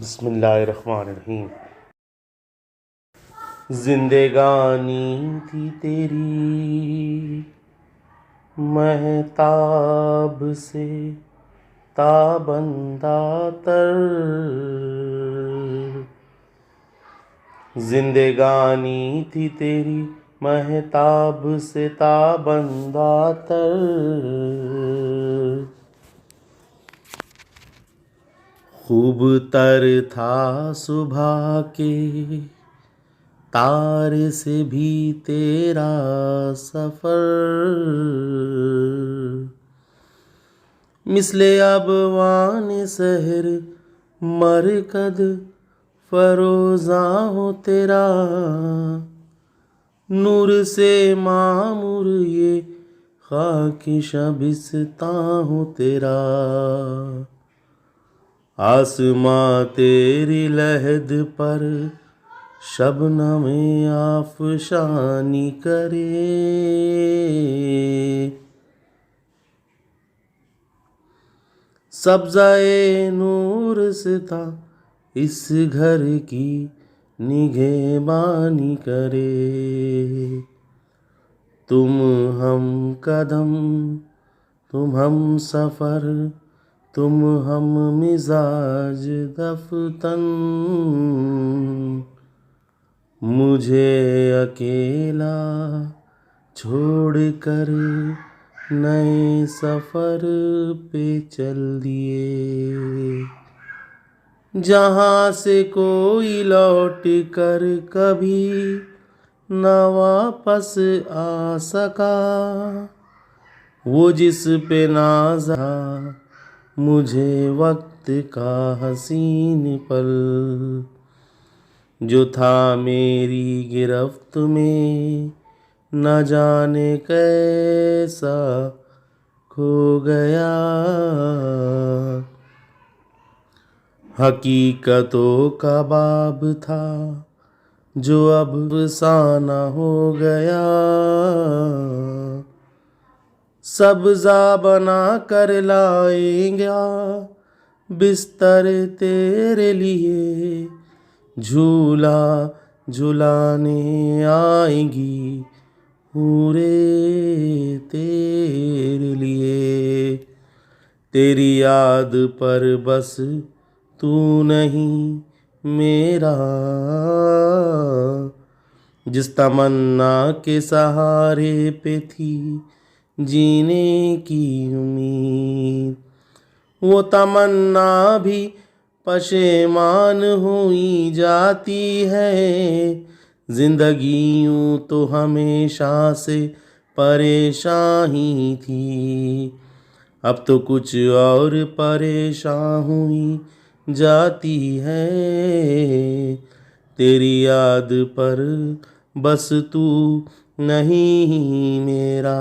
बिस्मिल्लाहिर्रहमानिर्रहीम। जिंदगानी थी तेरी महताब से ताबंदा तर, जिंदगानी थी तेरी महताब से ताबंदा तर। खूब तर था सुबह के तारे से भी तेरा सफर, मिसले अबवान सहर मरकद फरोजा हो तेरा, नूर से मामूर ये खाकी शबिस्ता हो तेरा। आसमां तेरी लहद पर शबनमे आफशानी करे, सब्ज़ाए नूर से था इस घर की निगहबानी करे। तुम हम कदम तुम हम सफ़र तुम हम मिजाज दफ्तन, मुझे अकेला छोड़ कर नए सफ़र पे चल दिए, जहाँ से कोई लौट कर कभी न वापस आ सका। वो जिस पे नाज़ा मुझे वक्त का हसीन पल, जो था मेरी गिरफ्त में न जाने कैसा खो गया। हकीकतों का बाब था जो अब अफसाना हो गया, सब्ज़ा बना कर लाएंगा बिस्तर तेरे लिए, झूला झुलाने आएंगी पूरे तेरे लिए। तेरी याद पर बस तू नहीं मेरा, जिस तमन्ना के सहारे पे थी जीने की उम्मीद, वो तमन्ना भी पशेमान हुई जाती है। जिंदगी यूं तो हमेशा से परेशान ही थी, अब तो कुछ और परेशान हुई जाती है। तेरी याद पर बस तू नहीं मेरा।